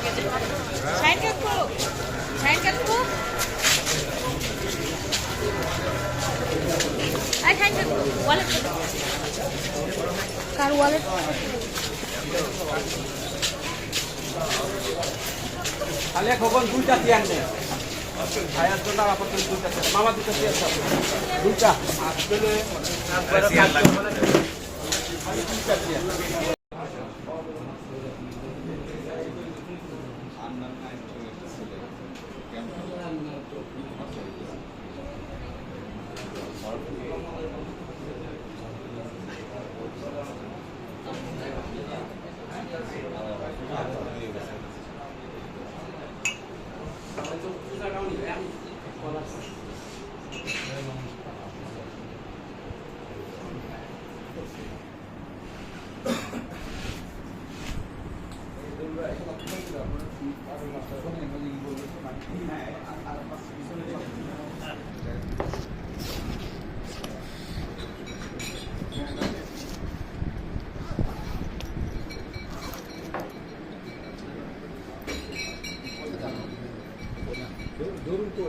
sign কাটবো sign কাটবো i sine কাটবো ওয়ালেট কার ওয়ালেট তাহলে কখন দুইটা চেয়ার নেই ভাইয়ার জন্য আপাতত দুইটা চেয়ার মামা দুইটা চেয়ার দুইটা আসলে দুইটা চেয়ার ধরুন তো